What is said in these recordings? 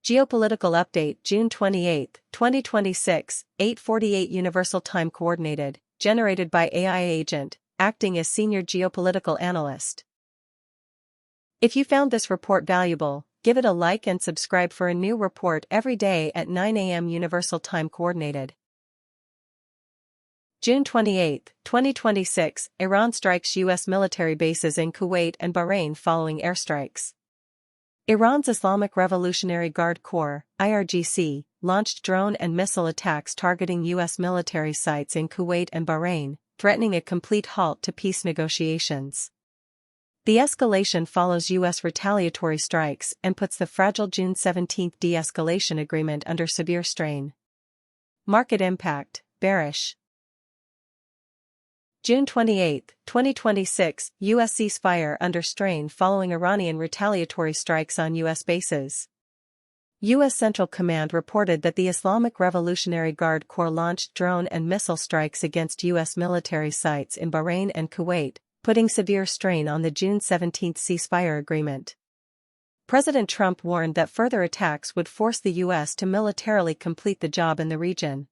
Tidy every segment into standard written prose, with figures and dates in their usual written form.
Geopolitical Update June 28, 2026, 8:48 Universal Time Coordinated, generated by AI Agent, acting as Senior Geopolitical Analyst. If you found this report valuable, give it a like and subscribe for a new report every day at 9 a.m. Universal Time Coordinated. June 28, 2026, Iran strikes U.S. military bases in Kuwait and Bahrain following airstrikes. Iran's Islamic Revolutionary Guard Corps, IRGC, launched drone and missile attacks targeting U.S. military sites in Kuwait and Bahrain, threatening a complete halt to peace negotiations. The escalation follows U.S. retaliatory strikes and puts the fragile June 17 de-escalation agreement under severe strain. Market impact, bearish. June 28, 2026, U.S. ceasefire under strain following Iranian retaliatory strikes on U.S. bases. U.S. Central Command reported that the Islamic Revolutionary Guard Corps launched drone and missile strikes against U.S. military sites in Bahrain and Kuwait, putting severe strain on the June 17 ceasefire agreement. President Trump warned that further attacks would force the U.S. to militarily complete the job in the region.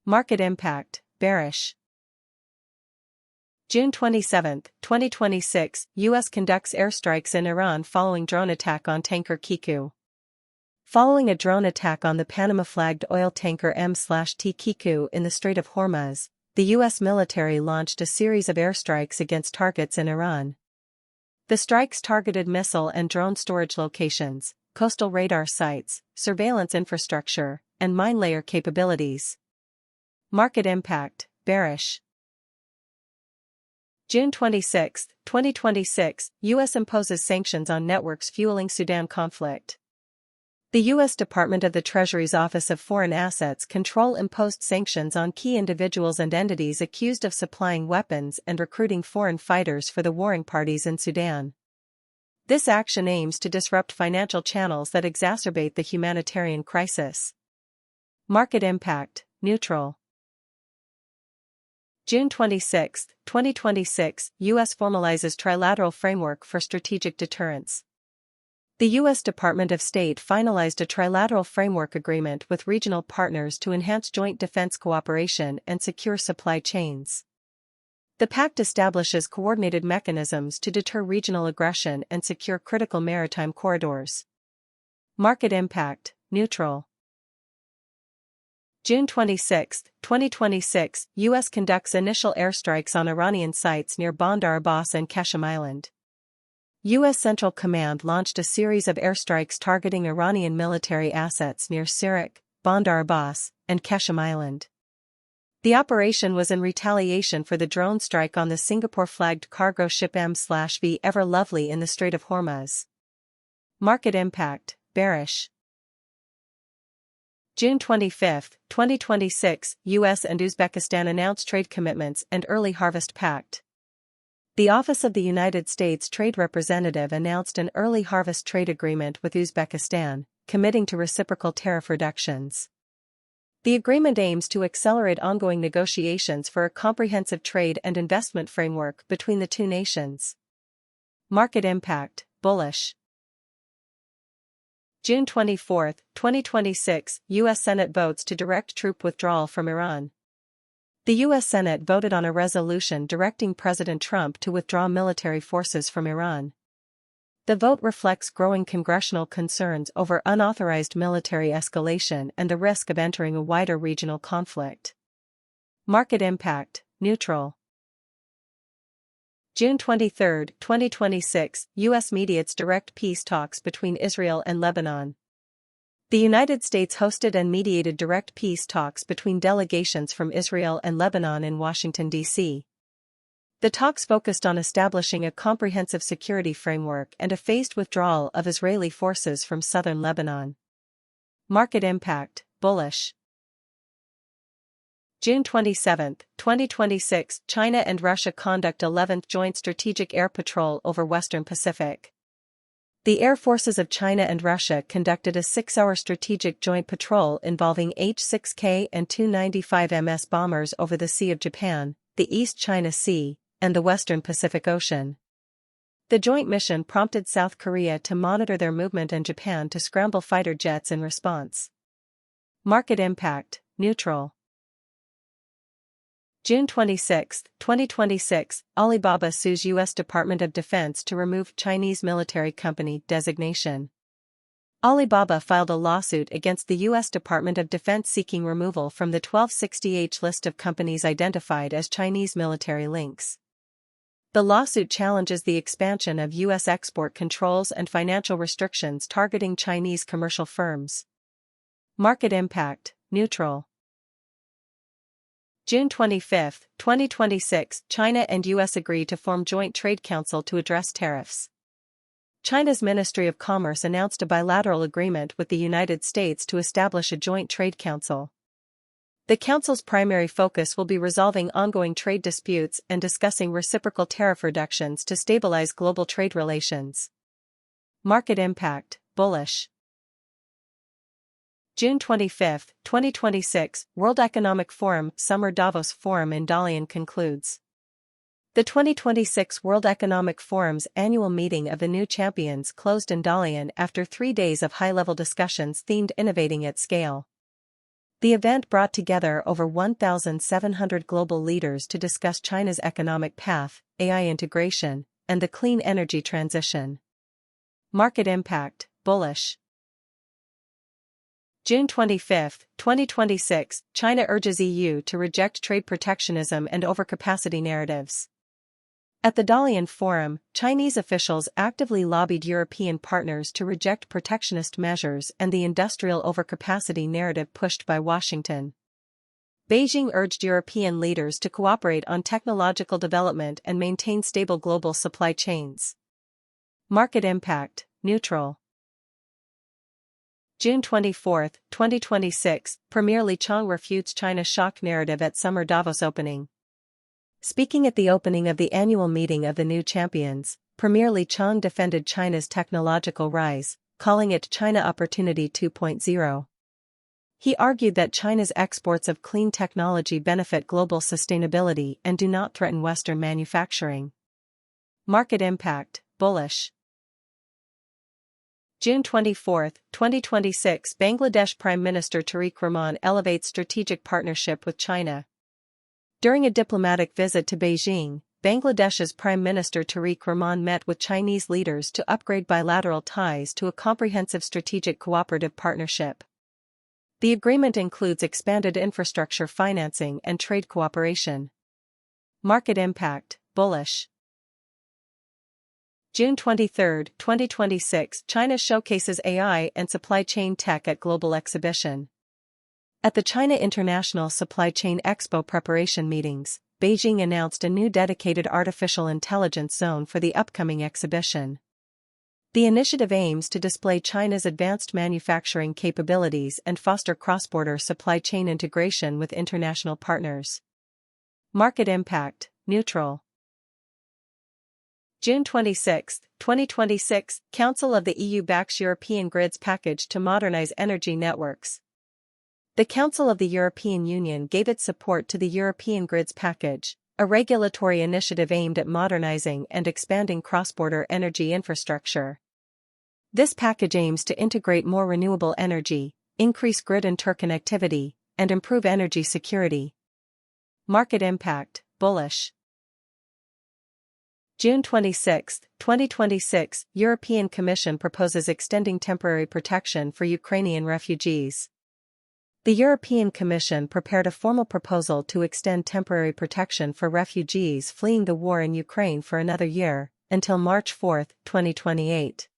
Market impact, bearish. June 27, 2026, U.S. conducts airstrikes in Iran following drone attack on tanker Kiku. Following a drone attack on the Panama-flagged oil tanker M/T Kiku in the Strait of Hormuz, the U.S. military launched a series of airstrikes against targets in Iran. The strikes targeted missile and drone storage locations, coastal radar sites, surveillance infrastructure, and mine layer capabilities. Market impact, bearish. June 26, 2026, U.S. imposes sanctions on networks fueling Sudan conflict. The U.S. Department of the Treasury's Office of Foreign Assets Control imposed sanctions on key individuals and entities accused of supplying weapons and recruiting foreign fighters for the warring parties in Sudan. This action aims to disrupt financial channels that exacerbate the humanitarian crisis. Market impact, neutral. June 26, 2026, U.S. formalizes trilateral framework for strategic deterrence. The U.S. Department of State finalized a trilateral framework agreement with regional partners to enhance joint defense cooperation and secure supply chains. The pact establishes coordinated mechanisms to deter regional aggression and secure critical maritime corridors. Market impact, neutral. June 26, 2026, U.S. conducts initial airstrikes on Iranian sites near Bandar Abbas and Qashm Island. U.S. Central Command launched a series of airstrikes targeting Iranian military assets near Sirak, Bandar Abbas, and Qashm Island. The operation was in retaliation for the drone strike on the Singapore-flagged cargo ship M/V Ever Lovely in the Strait of Hormuz. Market impact, bearish. June 25, 2026, U.S. and Uzbekistan announce trade commitments and early harvest pact. The Office of the United States Trade Representative announced an early harvest trade agreement with Uzbekistan, committing to reciprocal tariff reductions. The agreement aims to accelerate ongoing negotiations for a comprehensive trade and investment framework between the two nations. Market impact, bullish. June 24, 2026, U.S. Senate votes to direct troop withdrawal from Iran. The U.S. Senate voted on a resolution directing President Trump to withdraw military forces from Iran. The vote reflects growing congressional concerns over unauthorized military escalation and the risk of entering a wider regional conflict. Market impact, neutral. June 23, 2026, U.S. mediates direct peace talks between Israel and Lebanon. The United States hosted and mediated direct peace talks between delegations from Israel and Lebanon in Washington, D.C. The talks focused on establishing a comprehensive security framework and a phased withdrawal of Israeli forces from southern Lebanon. Market impact, bullish. June 27, 2026, China and Russia conduct 11th Joint Strategic Air Patrol over Western Pacific. The air forces of China and Russia conducted a 6-hour strategic joint patrol involving H-6K and Tu-95MS bombers over the Sea of Japan, the East China Sea, and the Western Pacific Ocean. The joint mission prompted South Korea to monitor their movement and Japan to scramble fighter jets in response. Market impact, neutral. June 26, 2026, Alibaba sues U.S. Department of Defense to remove Chinese military company designation. Alibaba filed a lawsuit against the U.S. Department of Defense seeking removal from the 1260H list of companies identified as Chinese military links. The lawsuit challenges the expansion of U.S. export controls and financial restrictions targeting Chinese commercial firms. Market impact, neutral. June 25, 2026, China and U.S. agree to form Joint Trade Council to address tariffs. China's Ministry of Commerce announced a bilateral agreement with the United States to establish a joint trade council. The council's primary focus will be resolving ongoing trade disputes and discussing reciprocal tariff reductions to stabilize global trade relations. Market impact, bullish. June 25, 2026, World Economic Forum Summer Davos Forum in Dalian concludes. The 2026 World Economic Forum's annual meeting of the new champions closed in Dalian after 3 days of high-level discussions themed Innovating at Scale. The event brought together over 1,700 global leaders to discuss China's economic path, AI integration, and the clean energy transition. Market impact, bullish. June 25, 2026, China urges EU to reject trade protectionism and overcapacity narratives. At the Dalian Forum, Chinese officials actively lobbied European partners to reject protectionist measures and the industrial overcapacity narrative pushed by Washington. Beijing urged European leaders to cooperate on technological development and maintain stable global supply chains. Market impact, neutral. June 24, 2026, Premier Li Qiang refutes China's shock narrative at Summer Davos opening. Speaking at the opening of the annual meeting of the new champions, Premier Li Qiang defended China's technological rise, calling it China Opportunity 2.0. He argued that China's exports of clean technology benefit global sustainability and do not threaten Western manufacturing. Market impact, bullish. June 24, 2026, Bangladesh Prime Minister Tariq Rahman elevates strategic partnership with China. During a diplomatic visit to Beijing, Bangladesh's Prime Minister Tariq Rahman met with Chinese leaders to upgrade bilateral ties to a comprehensive strategic cooperative partnership. The agreement includes expanded infrastructure financing and trade cooperation. Market impact, bullish. June 23, 2026, China showcases AI and supply chain tech at global exhibition. At the China International Supply Chain Expo preparation meetings, Beijing announced a new dedicated artificial intelligence zone for the upcoming exhibition. The initiative aims to display China's advanced manufacturing capabilities and foster cross-border supply chain integration with international partners. Market impact, neutral. June 26, 2026, Council of the EU backs European grids package to modernize energy networks. The Council of the European Union gave its support to the European Grids Package, a regulatory initiative aimed at modernizing and expanding cross-border energy infrastructure. This package aims to integrate more renewable energy, increase grid interconnectivity, and improve energy security. Market impact, bullish. June 26, 2026, European Commission proposes extending temporary protection for Ukrainian refugees. The European Commission prepared a formal proposal to extend temporary protection for refugees fleeing the war in Ukraine for another year, until March 4, 2028.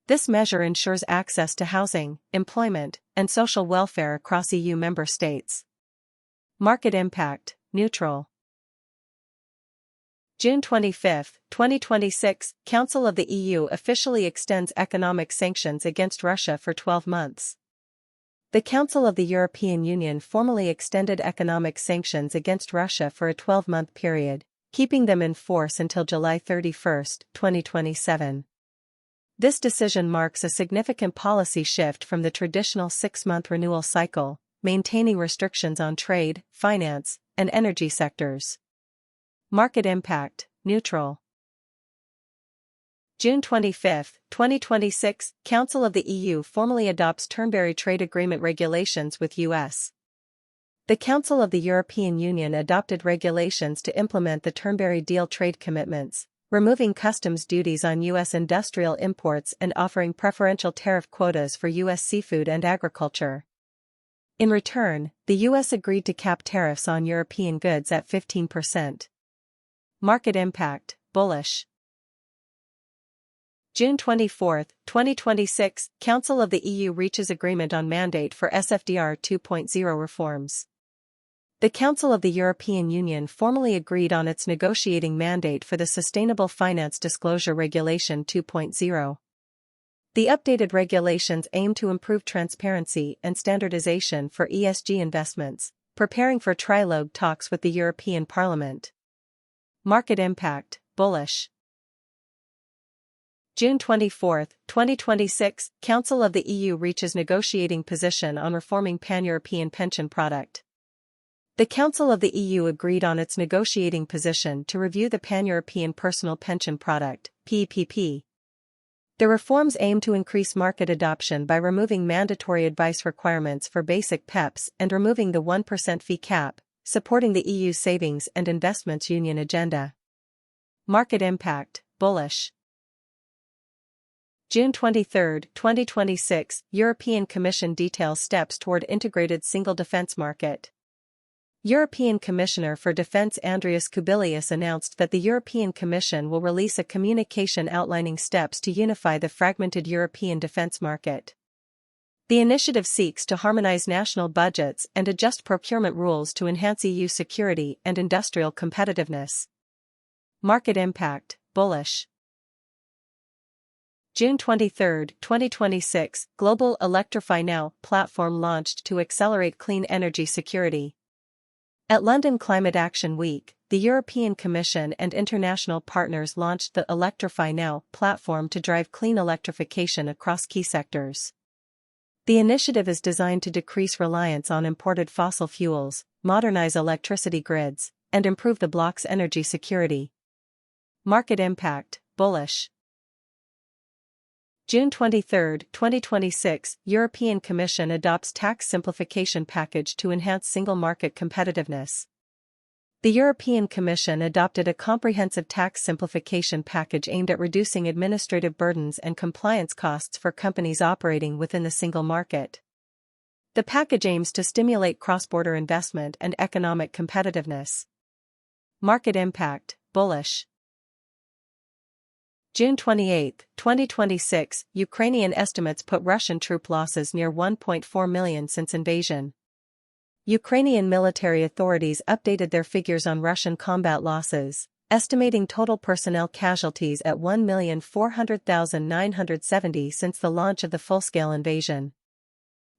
This measure ensures access to housing, employment, and social welfare across EU member states. Market impact, neutral. June 25, 2026, Council of the EU officially extends economic sanctions against Russia for 12 months. The Council of the European Union formally extended economic sanctions against Russia for a 12-month period, keeping them in force until July 31, 2027. This decision marks a significant policy shift from the traditional 6-month renewal cycle, maintaining restrictions on trade, finance, and energy sectors. Market impact, neutral. June 25, 2026, Council of the EU formally adopts Turnberry Trade Agreement regulations with US. The Council of the European Union adopted regulations to implement the Turnberry Deal trade commitments, removing customs duties on U.S. industrial imports and offering preferential tariff quotas for U.S. seafood and agriculture. In return, the U.S. agreed to cap tariffs on European goods at 15%. Market impact, bullish. June 24, 2026, Council of the EU reaches agreement on mandate for SFDR 2.0 reforms. The Council of the European Union formally agreed on its negotiating mandate for the Sustainable Finance Disclosure Regulation 2.0. The updated regulations aim to improve transparency and standardization for ESG investments, preparing for trilogue talks with the European Parliament. Market impact, bullish. June 24, 2026, Council of the EU reaches negotiating position on reforming pan-European pension product. The Council of the EU agreed on its negotiating position to review the Pan-European Personal Pension Product, PEPP. The reforms aim to increase market adoption by removing mandatory advice requirements for basic PEPs and removing the 1% fee cap, supporting the EU Savings and Investments Union agenda. Market impact, bullish. June 23, 2026, European Commission details steps toward integrated single defense market. European Commissioner for Defense Andrius Kubilius announced that the European Commission will release a communication outlining steps to unify the fragmented European defense market. The initiative seeks to harmonize national budgets and adjust procurement rules to enhance EU security and industrial competitiveness. Market impact, bullish. June 23, 2026, Global Electrify Now platform launched to accelerate clean energy security. At London Climate Action Week, the European Commission and international partners launched the Electrify Now platform to drive clean electrification across key sectors. The initiative is designed to decrease reliance on imported fossil fuels, modernize electricity grids, and improve the bloc's energy security. Market impact, bullish. June 23, 2026, European Commission adopts tax simplification package to enhance single market competitiveness. The European Commission adopted a comprehensive tax simplification package aimed at reducing administrative burdens and compliance costs for companies operating within the single market. The package aims to stimulate cross-border investment and economic competitiveness. Market impact, bullish. June 28, 2026, Ukrainian estimates put Russian troop losses near 1.4 million since invasion. Ukrainian military authorities updated their figures on Russian combat losses, estimating total personnel casualties at 1,400,970 since the launch of the full-scale invasion.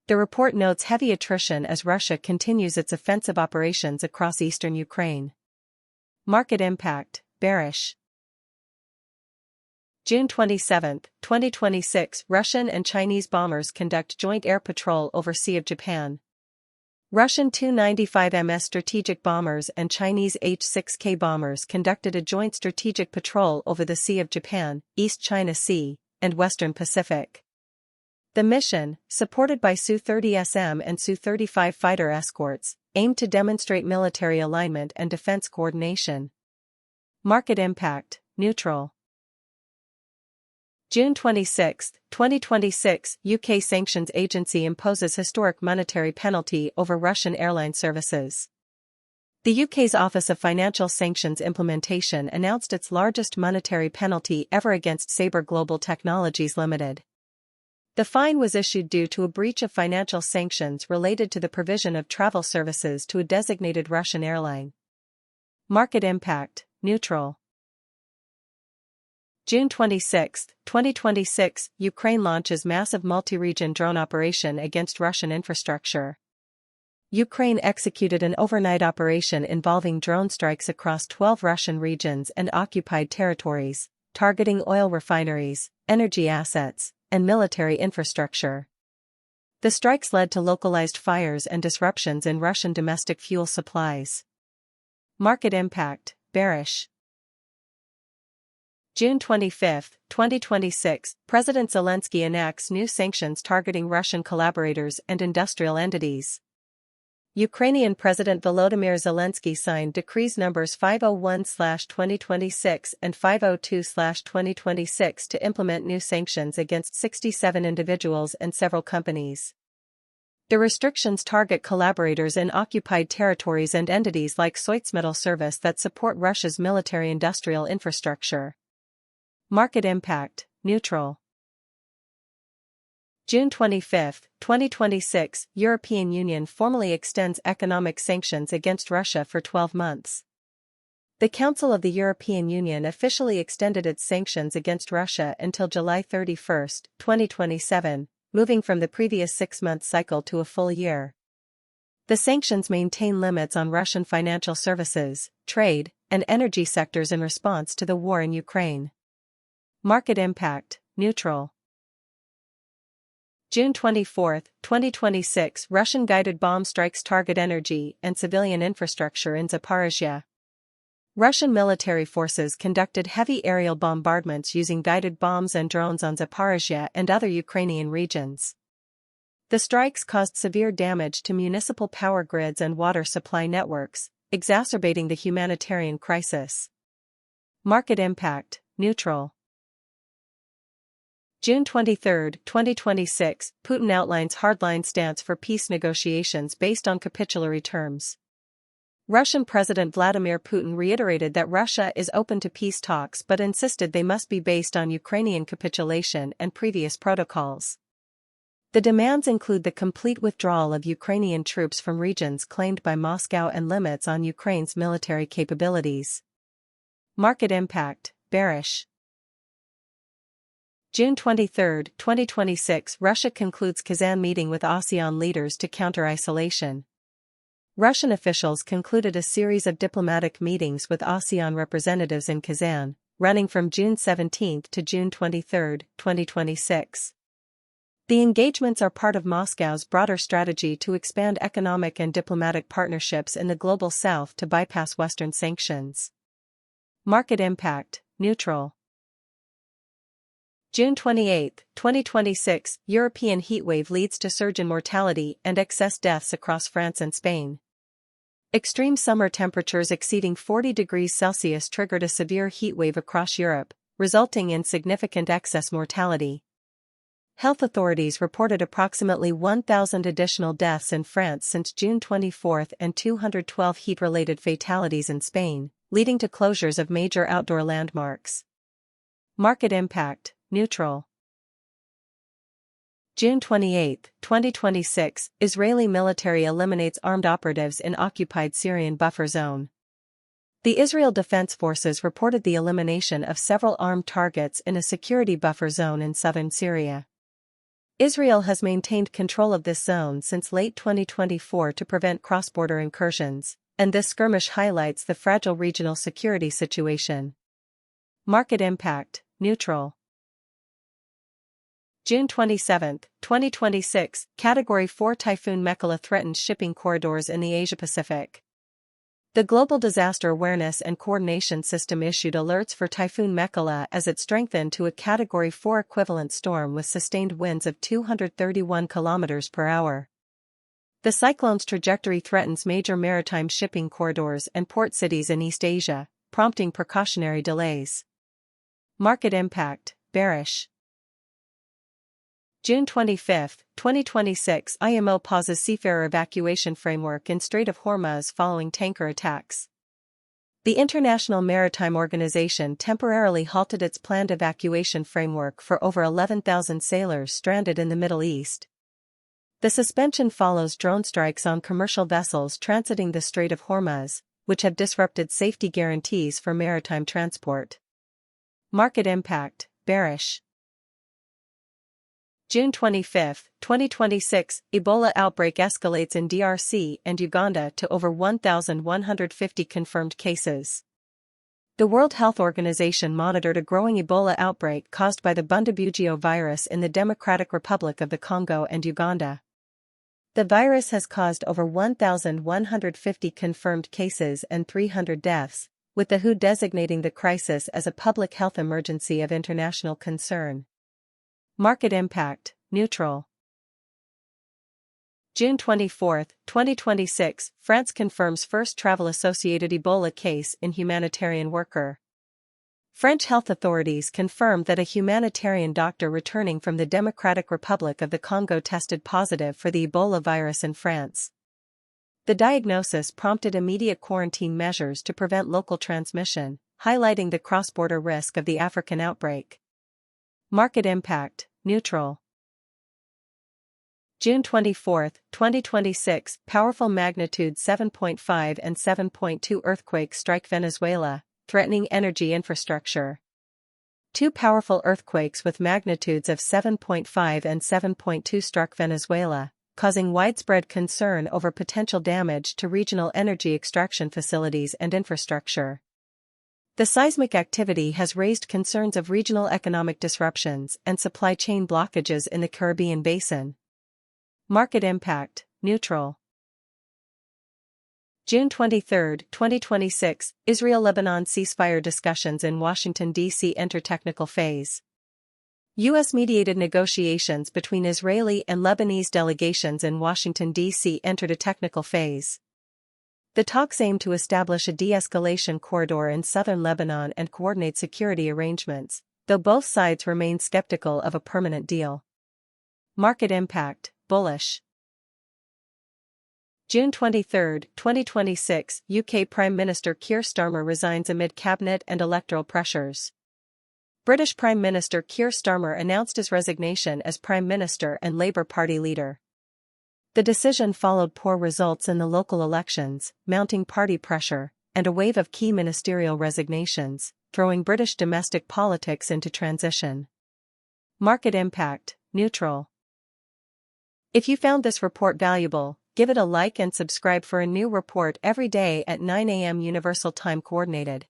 The report notes heavy attrition as Russia continues its offensive operations across eastern Ukraine. Market impact, bearish. June 27, 2026, Russian and Chinese bombers conduct joint air patrol over Sea of Japan. Russian Tu-95MS strategic bombers and Chinese H-6K bombers conducted a joint strategic patrol over the Sea of Japan, East China Sea, and Western Pacific. The mission, supported by Su-30SM and Su-35 fighter escorts, aimed to demonstrate military alignment and defense coordination. Market impact, neutral. June 26, 2026, UK Sanctions Agency imposes historic monetary penalty over Russian airline services. The UK's Office of Financial Sanctions Implementation announced its largest monetary penalty ever against Sabre Global Technologies Limited. The fine was issued due to a breach of financial sanctions related to the provision of travel services to a designated Russian airline. Market impact, neutral. June 26, 2026, Ukraine launches massive multi-region drone operation against Russian infrastructure. Ukraine executed an overnight operation involving drone strikes across 12 Russian regions and occupied territories, targeting oil refineries, energy assets, and military infrastructure. The strikes led to localized fires and disruptions in Russian domestic fuel supplies. Market impact, bearish. June 25, 2026, President Zelensky enacts new sanctions targeting Russian collaborators and industrial entities. Ukrainian President Volodymyr Zelensky signed decrees numbers 501/2026 and 502/2026 to implement new sanctions against 67 individuals and several companies. The restrictions target collaborators in occupied territories and entities like Soitsmetal Service that support Russia's military-industrial infrastructure. Market impact, neutral. June 25, 2026, European Union formally extends economic sanctions against Russia for 12 months. The Council of the European Union officially extended its sanctions against Russia until July 31, 2027, moving from the previous 6-month cycle to a full year. The sanctions maintain limits on Russian financial services, trade, and energy sectors in response to the war in Ukraine. Market impact, neutral. June 24, 2026, Russian guided bomb strikes target energy and civilian infrastructure in Zaporizhia. Russian military forces conducted heavy aerial bombardments using guided bombs and drones on Zaporizhia and other Ukrainian regions. The strikes caused severe damage to municipal power grids and water supply networks, exacerbating the humanitarian crisis. Market impact, neutral. June 23, 2026, Putin outlines hardline stance for peace negotiations based on capitulatory terms. Russian President Vladimir Putin reiterated that Russia is open to peace talks but insisted they must be based on Ukrainian capitulation and previous protocols. The demands include the complete withdrawal of Ukrainian troops from regions claimed by Moscow and limits on Ukraine's military capabilities. Market impact, bearish. June 23, 2026, Russia concludes Kazan meeting with ASEAN leaders to counter isolation. Russian officials concluded a series of diplomatic meetings with ASEAN representatives in Kazan, running from June 17 to June 23, 2026. The engagements are part of Moscow's broader strategy to expand economic and diplomatic partnerships in the Global South to bypass Western sanctions. Market impact, neutral. June 28, 2026, European heatwave leads to surge in mortality and excess deaths across France and Spain. Extreme summer temperatures exceeding 40 degrees Celsius triggered a severe heatwave across Europe, resulting in significant excess mortality. Health authorities reported approximately 1,000 additional deaths in France since June 24 and 212 heat-related fatalities in Spain, leading to closures of major outdoor landmarks. Market impact, neutral. June 28, 2026, Israeli military eliminates armed operatives in occupied Syrian buffer zone. The Israel Defense Forces reported the elimination of several armed targets in a security buffer zone in southern Syria. Israel has maintained control of this zone since late 2024 to prevent cross-border incursions, and this skirmish highlights the fragile regional security situation. Market impact, neutral. June 27, 2026, Category 4 Typhoon Mekala threatens shipping corridors in the Asia-Pacific. The Global Disaster Awareness and Coordination System issued alerts for Typhoon Mekala as it strengthened to a Category 4 equivalent storm with sustained winds of 231 km per hour. The cyclone's trajectory threatens major maritime shipping corridors and port cities in East Asia, prompting precautionary delays. Market impact, bearish. June 25, 2026, IMO pauses seafarer evacuation framework in Strait of Hormuz following tanker attacks. The International Maritime Organization temporarily halted its planned evacuation framework for over 11,000 sailors stranded in the Middle East. The suspension follows drone strikes on commercial vessels transiting the Strait of Hormuz, which have disrupted safety guarantees for maritime transport. Market impact, bearish. June 25, 2026, Ebola outbreak escalates in DRC and Uganda to over 1,150 confirmed cases. The World Health Organization monitored a growing Ebola outbreak caused by the Bundibugyo virus in the Democratic Republic of the Congo and Uganda. The virus has caused over 1,150 confirmed cases and 300 deaths, with the WHO designating the crisis as a public health emergency of international concern. Market impact, neutral. June 24, 2026, France confirms first travel-associated Ebola case in humanitarian worker. French health authorities confirmed that a humanitarian doctor returning from the Democratic Republic of the Congo tested positive for the Ebola virus in France. The diagnosis prompted immediate quarantine measures to prevent local transmission, highlighting the cross-border risk of the African outbreak. Market impact, neutral. June 24, 2026, powerful magnitude 7.5 and 7.2 earthquakes strike Venezuela, threatening energy infrastructure. Two powerful earthquakes with magnitudes of 7.5 and 7.2 struck Venezuela, causing widespread concern over potential damage to regional energy extraction facilities and infrastructure. The seismic activity has raised concerns of regional economic disruptions and supply chain blockages in the Caribbean basin. Market impact, neutral. June 23, 2026, Israel-Lebanon ceasefire discussions in Washington, D.C. enter technical phase. U.S.-mediated negotiations between Israeli and Lebanese delegations in Washington, D.C. entered a technical phase. The talks aim to establish a de-escalation corridor in southern Lebanon and coordinate security arrangements, though both sides remain skeptical of a permanent deal. Market impact, bullish. June 23, 2026, UK Prime Minister Keir Starmer resigns amid cabinet and electoral pressures. British Prime Minister Keir Starmer announced his resignation as Prime Minister and Labour Party leader. The decision followed poor results in the local elections, mounting party pressure, and a wave of key ministerial resignations, throwing British domestic politics into transition. Market impact, neutral. If you found this report valuable, give it a like and subscribe for a new report every day at 9 a.m. Universal Time Coordinated.